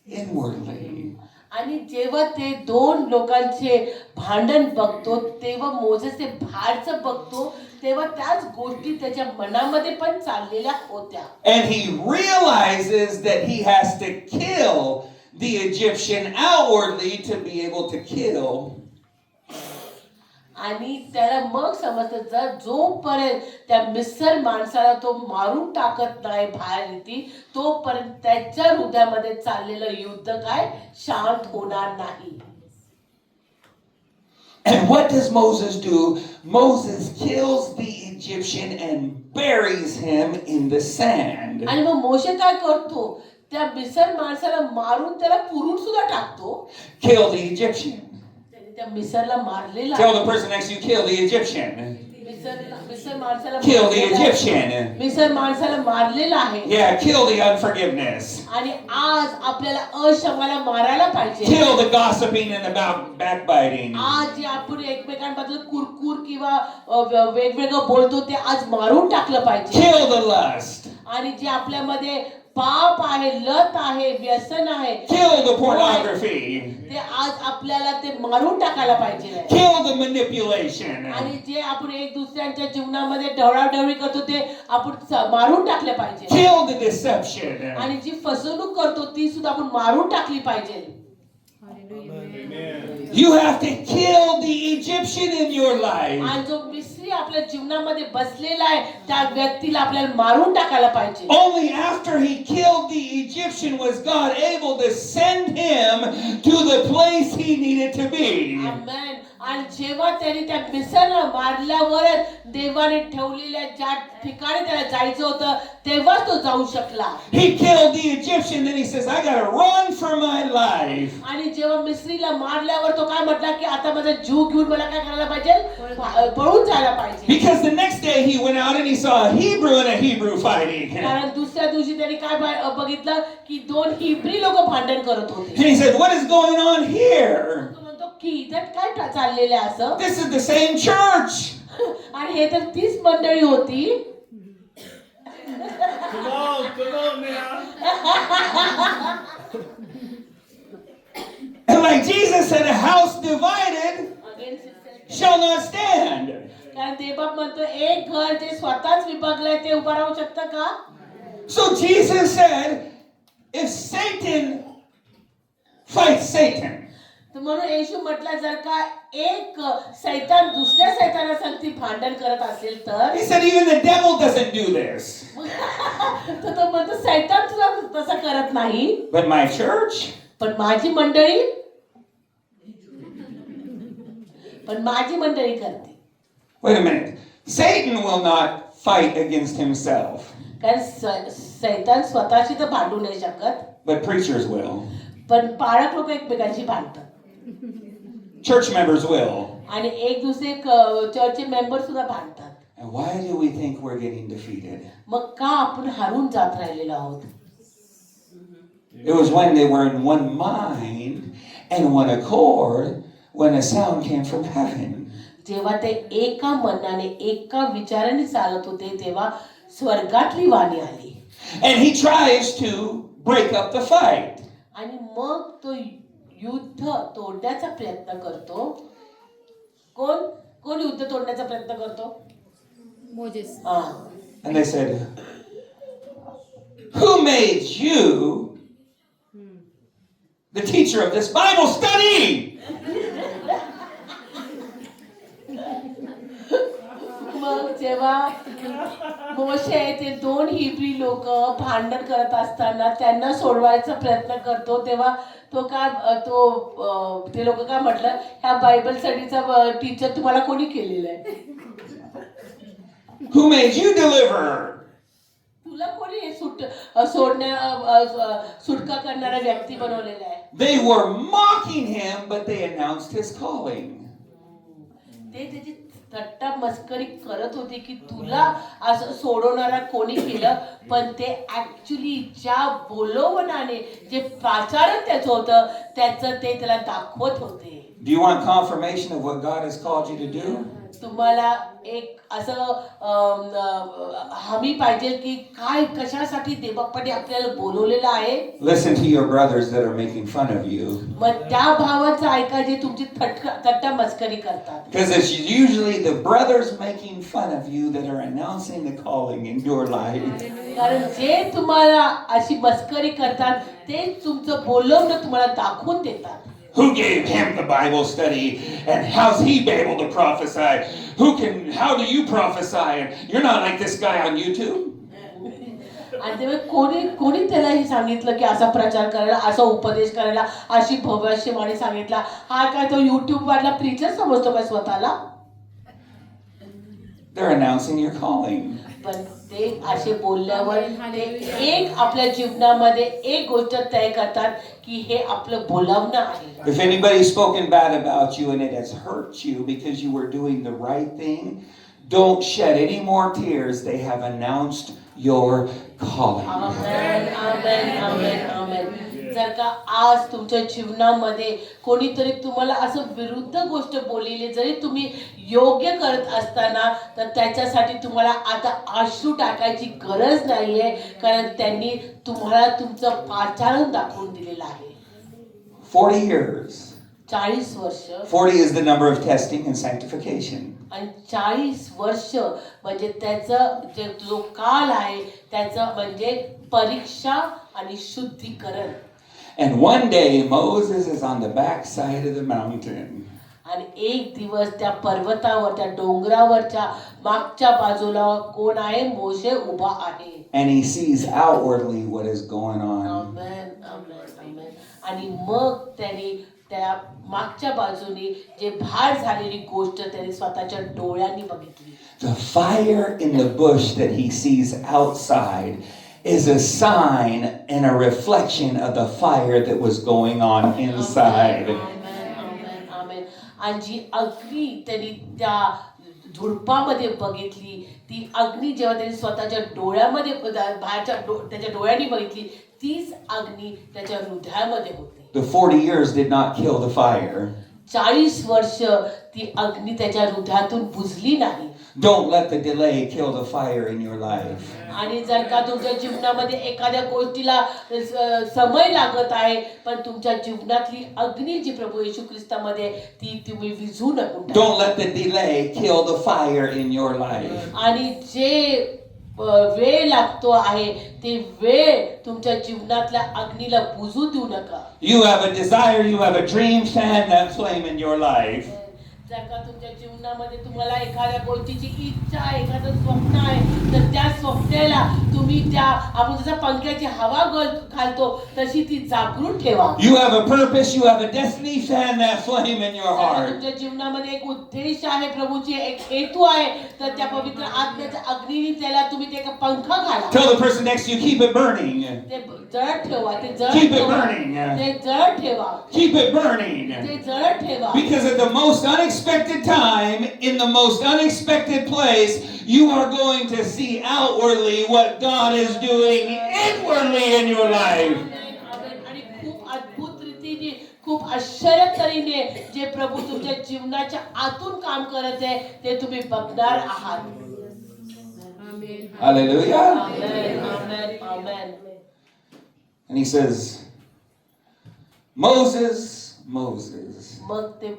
inwardly. आणि जेव्हा ते दोन लोकांचे भांडण बघतो तेव्हा मोसेस ते बाहेरचं बघतो तेव्हा त्याच गोष्टी त्याच्या मनामध्ये पण चाललेल्या होत्या. And he realizes that he has to kill the Egyptian outwardly to be able to kill. आणि त्याला मग समजतं जर जोपर्यंत त्या मिस्र माणसाला तो मारून टाकत नाही बाहेर येते तोपर्यंत त्याच्या हृदयामध्ये चाललेलं युद्ध काय शांत होणार नाही. And what does Moses do? Moses kills the Egyptian and buries him in the sand. आणि मग मोशे काय करतो त्या मिस्र माणसाला मारून त्याला पुरून सुद्धा टाकतो. Kill the Egyptian. त्या मिसरला मारलेला Tell the person next to you, kill the Egyptian. मिसर माणसाला Kill the Egyptian. मिसर माणसाला मारलेला आहे. Yeah, kill the unforgiveness. आणि आज आपल्याला अक्षमाला मारायला पाहिजे. Kill the gossiping and the backbiting. आज जे आपण एकमेकांबद्दल कुरकुर किंवा वेगवेगळं बोलतो ते आज मारून टाकलं पाहिजे. Kill the lust. आणि जे आपल्यामध्ये पाप आहे लत आहे व्यसन आहे Kill the pornography. ते आज आपल्याला ते मारून टाकायला पाहिजे. Kill the manipulation. आणि जे आपण एक दुसऱ्यांच्या जीवनामध्ये ढवळाढवळी करतो ते आपण मारून टाकले पाहिजे. Kill the deception. आणि जी फसवणूक करतो ती सुद्धा आपण मारून टाकली पाहिजे. You have to kill the Egyptian in your life. आणि जो मिस्री आपल्या जीवनामध्ये बसलेला आहे त्या व्यक्तीला आपल्याला मारून टाकायला पाहिजे. Only after he killed the Egyptian was God able to send him to the place he needed to be. Amen. आणि जेव्हा त्याने त्या मिसरला मारल्यावरच देवाने ठेवलेल्या ज्या ठिकाणी त्याला जायचं होतं तेव्हाच तो जाऊ शकला. He killed the Egyptian, then he says, I gotta run for my life. आणि जेव्हा मिस्रीला मारल्यावर तो काय म्हटला की आता माझा जीव घेऊन मला काय करायला पाहिजे, पळून जायला पाहिजे. Because the next day he went out and he saw a Hebrew and a Hebrew fighting. कारण दुसऱ्या दिवशी त्याने काय बघितलं की दोन हिब्री लोक भांडण करत होते. And he said, what is going on here? तो म्हणतो की इथं काय चाललेलं आहे असं. This is the same church. आणि हे तर तीच मंडळी होती. Come on, man. And like Jesus said, a house divided shall not stand. कारण देवबाप म्हणतो एक घर जे स्वतःच विभागलंय ते उभं राहू शकतं का? So Jesus said, if Satan fights Satan, तर म्हणून येशू म्हटलं जर का एक सैतान दुसऱ्या सैतानासाठी भांडण करत असेल तर he said even the devil doesn't do this. तर तो म्हणतो सैतान सुद्धा तसं करत नाही. But my church, पण माझी मंडळी करते. wait a minute. Satan will not fight against himself, कारण सैतान स्वतःशी तर भांडू नाही शकत, but preachers will. पण पाळक लोक एकमेकांशी भांडतात. Church members will. आणि एक दुसरे चर्चचे मेंबर सुद्धा भांडतात. And why do we think we're getting defeated? मग का आपण हारून जात राहिलेलो आहोत? It was when they were in one mind and one accord when a sound came from heaven. जेव्हा ते एका मनाने एका विचाराने चालत होते तेव्हा स्वर्गातली वाणी आली. And he tries to break up the fight. आणि मग तो युद्ध तोडण्याचा प्रयत्न करतो. कोण युद्ध तोडण्याचा प्रयत्न करतो? Moses. And they said, who made you the teacher of this Bible study? मग जेव्हा मोशे ते दोन हिब्री लोक भांडण करत असताना त्यांना सोडवायचा प्रयत्न करतो तेव्हा ते लोक काय म्हटलं, ह्या बायबल स्टडीचा टीचर तुम्हाला कोणी केलेला आहे? Who made you deliver? तुला कोणी सुटका करणारा व्यक्ती बनवलेला आहे? They were mocking him, but they announced his calling. ते त्याची थट्टा मस्करी करत होते की तुला असं सोडवणारा कोणी केलं, पण ते ऍक्च्युली ज्या बोलवणाने जे प्राचारण त्याचं होतं त्याचं ते त्याला दाखवत होते. Do you want confirmation of what God has called you to do? तुम्हाला एक असं हमी पाहिजे की काय कशासाठी देवबापाने आपल्याला बोलवलेलं आहे? Listen to your brothers that are making fun of you. मग त्या भावाचं ऐका जे तुमची थट्टा मस्करी करतात. Because it's usually the brothers making fun of you that are announcing the calling in your life. कारण जे तुम्हाला अशी मस्करी करतात ते तुमचं बोलवणं तुम्हाला दाखवून देतात. Who gave him the Bible study? And how's he be able to prophesy? How do you prophesy? And you're not like this guy on YouTube. आणि तेव्हा कोणी त्याला हे सांगितलं की असा प्रचार करायला, असा उपदेश करायला, अशी भविष्यवाणी सांगितला? हा काय तो युट्यूब वरला प्रीचर समजतो काय स्वतःला? They're announcing your calling. पण ते असे बोलल्यावर ते एक आपल्या जीवनामध्ये एक गोष्ट तय करतात की हे आपलं बोलावणं आहे. If anybody's spoken bad about you and it has hurt you because you were doing the right thing, don't shed any more tears. They have announced your calling. आमेन, आमेन, आमेन, आमेन. जर का आज तुमच्या जीवनामध्ये कोणीतरी तुम्हाला असं विरुद्ध गोष्ट बोललेली जरी तुम्ही योग्य करत असताना तर त्याच्यासाठी तुम्हाला आता अश्रू टाकायची गरज नाहीये, कारण त्यांनी तुम्हाला तुमचं पाचारण दाखवून दिलेलं आहे. 40 years. 40 वर्ष. 40 is the number of testing and sanctification. आणि 40 वर्ष म्हणजे त्याचं जे जो काल आहे त्याचं म्हणजे परीक्षा आणि शुद्धीकरण. And one day Moses is on the back side of the mountain. आणि एक दिवस त्या पर्वतावर त्या डोंगरावरच्या मागच्या बाजूला कोण आहे? मोशे उभा आहे. And he sees outwardly what is going on. आमेन, आमेन, आमेन. आणि मग त्यांनी त्या मागच्या बाजूने जे भार झालेली गोष्ट त्याने स्वतःच्या डोळ्यांनी बघितली. The fire in the bush that he sees outside is a sign and a reflection of the fire that was going on inside. आमेन, आमेन. आणि जी अग्नी त्यांनी त्या झुडपामध्ये बघितली, ती अग्नी जेव्हा त्यांनी स्वतःच्या डोळ्यामध्ये त्याच्या डोळ्यांनी बघितली, तीच अग्नी त्याच्या हृदयामध्ये होती. The 40 years did not kill the fire. 40 वर्ष ती अग्नी त्याच्या हृदयातून बुझली नाही. Don't let the delay kill the fire in your life. आणि जर का तुमच्या जीवनामध्ये एखाद्या गोष्टीला समय लागत आहे, पण तुमच्या जीवनातली अग्नी जी प्रभू येशू ख्रिस्तामध्ये ती तुम्ही विझू नका. Don't let the delay kill the fire in your life. आणि जे वेळ लागतो आहे ते वेळ तुमच्या जीवनातल्या अग्नीला बुझू देऊ नका. You have a desire, you have a dream, fan that flame in your life. जर का तुमच्या जीवनामध्ये तुम्हाला एखाद्या गोष्टीची इच्छा आहे, एखादं स्वप्न आहे, तर त्या स्वप्नाला तुम्ही त्या आपण जसं पंख्याची हवा घालतो तशी ती जागृत ठेवा. You have a purpose, you have a destiny, fan that flame in your heart. तुमच्या जीवनामध्ये एक उद्देश आहे, प्रभूची एक हेतू आहे, तर त्या पवित्र आत्म्याच्या अग्नीने त्याला तुम्ही ते पंखा घाला. Tell the person next to you, keep it burning. ते जळत ठेवा, ते जळत Keep it ठेवा, burning. ते जळत ठेवा, Keep it burning. ते जळत ठेवा. Because at the most unexpected time, in the most unexpected place, you are going to see outwardly what God is doing inwardly in your life. आणि खूप अद्भुत रीतीने, खूप आश्चर्यकारीने जे प्रभू तुमच्या जीवनाच्या आतून काम करत आहे ते तुम्ही बघणार आहात. Hallelujah. Amen, amen, amen. And he says, Moses, Moses, मग ते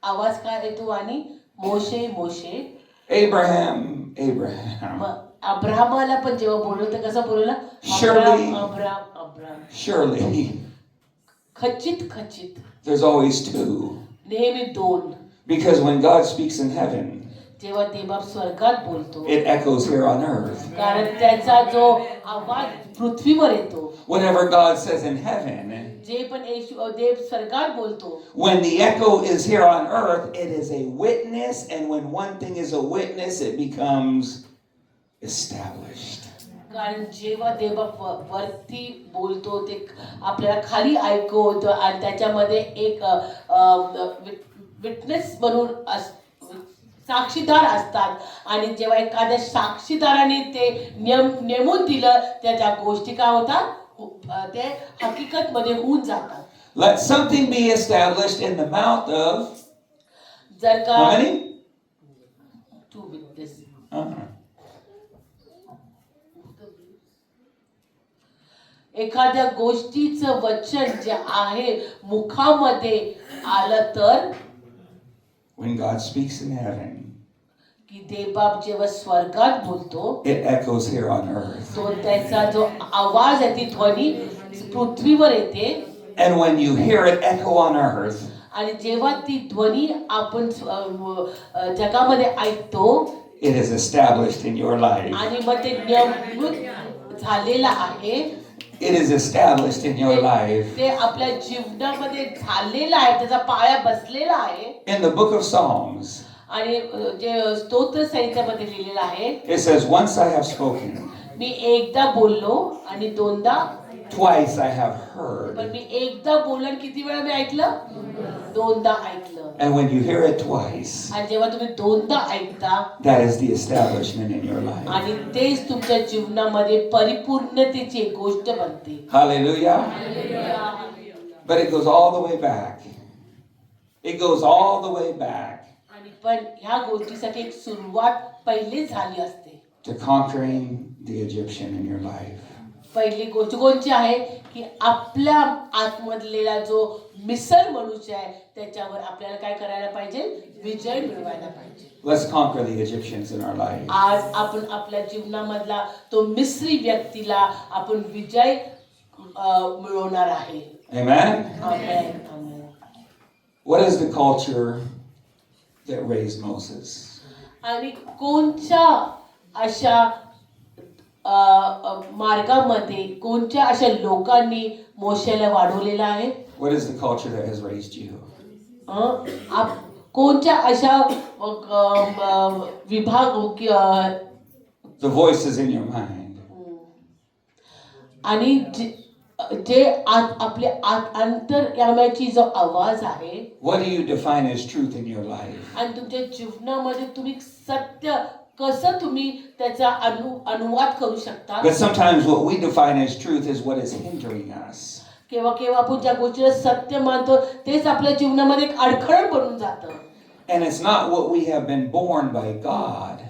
आवाज काय येतो आणि मोशे मोशे. Abraham, Abraham. मग अब्राहमाला पण जेव्हा बोलवलं तर कसं बोलवलं? Surely. Abraham. Surely, खचित खचित. there's always two. नेहमी दोन. Because when God speaks in heaven, जेव्हा देवबाप स्वर्गात बोलतो, it echoes here on earth. कारण त्याचा जो आवाज पृथ्वीवर येतो. Whenever God says in heaven, जे पण देव स्वर्गात बोलतो, when the echo is here on earth, it is a witness, and when one thing is a witness, it becomes established. कारण जेव्हा देवबाप वरती बोलतो ते आपल्याला खाली ऐकू होतं आणि त्याच्यामध्ये एक विटनेस म्हणून साक्षीदार असतात. आणि जेव्हा एखाद्या साक्षीदाराने ते नेमून दिलं त्या गोष्टी काय होतात, ते हकीकत मध्ये होऊन जातात. Let something be established in the mouth of जर का how many? To witness Uh-huh. एखाद्या गोष्टीचं वचन जे आहे मुखामध्ये आलं तर, When God speaks in heaven, की देवबाप जेव्हा स्वर्गात बोलतो it echoes here on earth. तो त्याचा जो आवाज आहे ती ध्वनी पृथ्वीवर येते. And when you hear it echo on earth, आणि जेव्हा ती ध्वनी आपण जगामध्ये ऐकतो it is established in your life. आणि मग ते नियमित झालेलं आहे, It is established in your life. ते आपल्या जीवनामध्ये झालेलं आहे, त्याचा पाया बसलेला आहे. In the book of Psalms, आणि जे स्तोत्र संहितेमध्ये लिहिलेलं आहे, it says, Once I have spoken, मी एकदा बोललो आणि दोनदा, twice I have heard. पण मी एकदा बोललो आणि किती वेळा मी ऐकलं? दोनदा ऐकलं. And when you hear it twice, आणि जेव्हा तुम्ही दोनदा ऐकता, that is the establishment in your life. आणि तेच तुमच्या जीवनामध्ये परिपूर्णतेची एक गोष्ट बनते. Hallelujah. But it goes all the way back. It goes all the way back आणि पण ह्या गोष्टीसाठी एक सुरुवात पहिले झाली असते. to conquering the Egyptian in your life. पहिली गोष्ट कोणची आहे की आपल्या आतमधलेला जो मिसळ मनुष्य आहे त्याच्यावर आपल्याला काय करायला पाहिजे? विजय मिळवायला पाहिजे. Let's conquer the Egyptians in our life. आज आपण आपल्या जीवनामधला तो मिस्री व्यक्तीला आपण विजय मिळवणार आहे. Amen. Amen, amen. What is the culture that raised Moses? आणि कोणच्या अशा मार्गामध्ये कोणत्या अशा लोकांनी मोशेला वाढवलेलं आहे? What is the culture that has raised you? कोणत्या अशा विभाग The voices in your mind. आणि जे आपले अंतर्यामाची जो आवाज आहे, What do you define as truth in your life? आणि तुमच्या जीवनामध्ये तुम्ही सत्य कसं तुम्ही त्याचा अनुवाद करू शकता? But sometimes what we define as truth is what is hindering us. केव्हा केव्हा आपण ज्या गोष्टीला सत्य मानतो तेच आपल्या जीवनामध्ये एक अडखळ बनून जातं. And it's not what we have been born by God.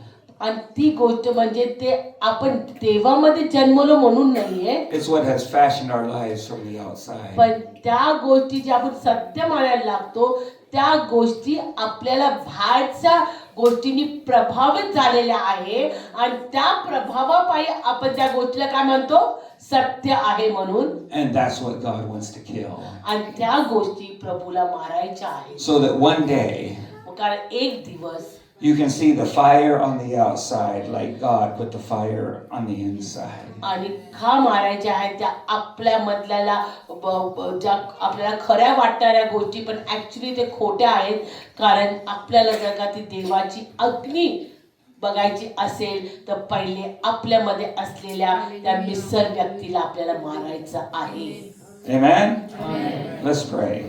आणि ती गोष्ट म्हणजे ते आपण देवामध्ये जन्मलो म्हणून नाहीये, It's what has fashioned our lives from the outside. पण त्या गोष्टी जे आपण सत्य मानायला लागतो त्या गोष्टी आपल्याला बाहेरच्या गोष्टींनी प्रभावित झालेल्या आहे आणि त्या प्रभावापायी आपण त्या गोष्टीला काय म्हणतो? सत्य आहे म्हणून. And that's what God wants to kill. आणि त्या गोष्टी प्रभूला मारायच्या आहेत. So that one day कारण एक दिवस you can see the fire on the outside like God put the fire on the inside. आणि का मारायच्या आहेत त्या आपल्या मधल्याला ज्या आपल्याला खऱ्या वाटणाऱ्या गोष्टी पण ऍक्च्युली ते खोट्या आहेत. कारण आपल्याला जर का ती देवाची अग्नी बघायची असेल तर पहिले आपल्यामध्ये असलेल्या त्या मिसर व्यक्तीला आपल्याला मारायचं आहे. Amen? Let's pray.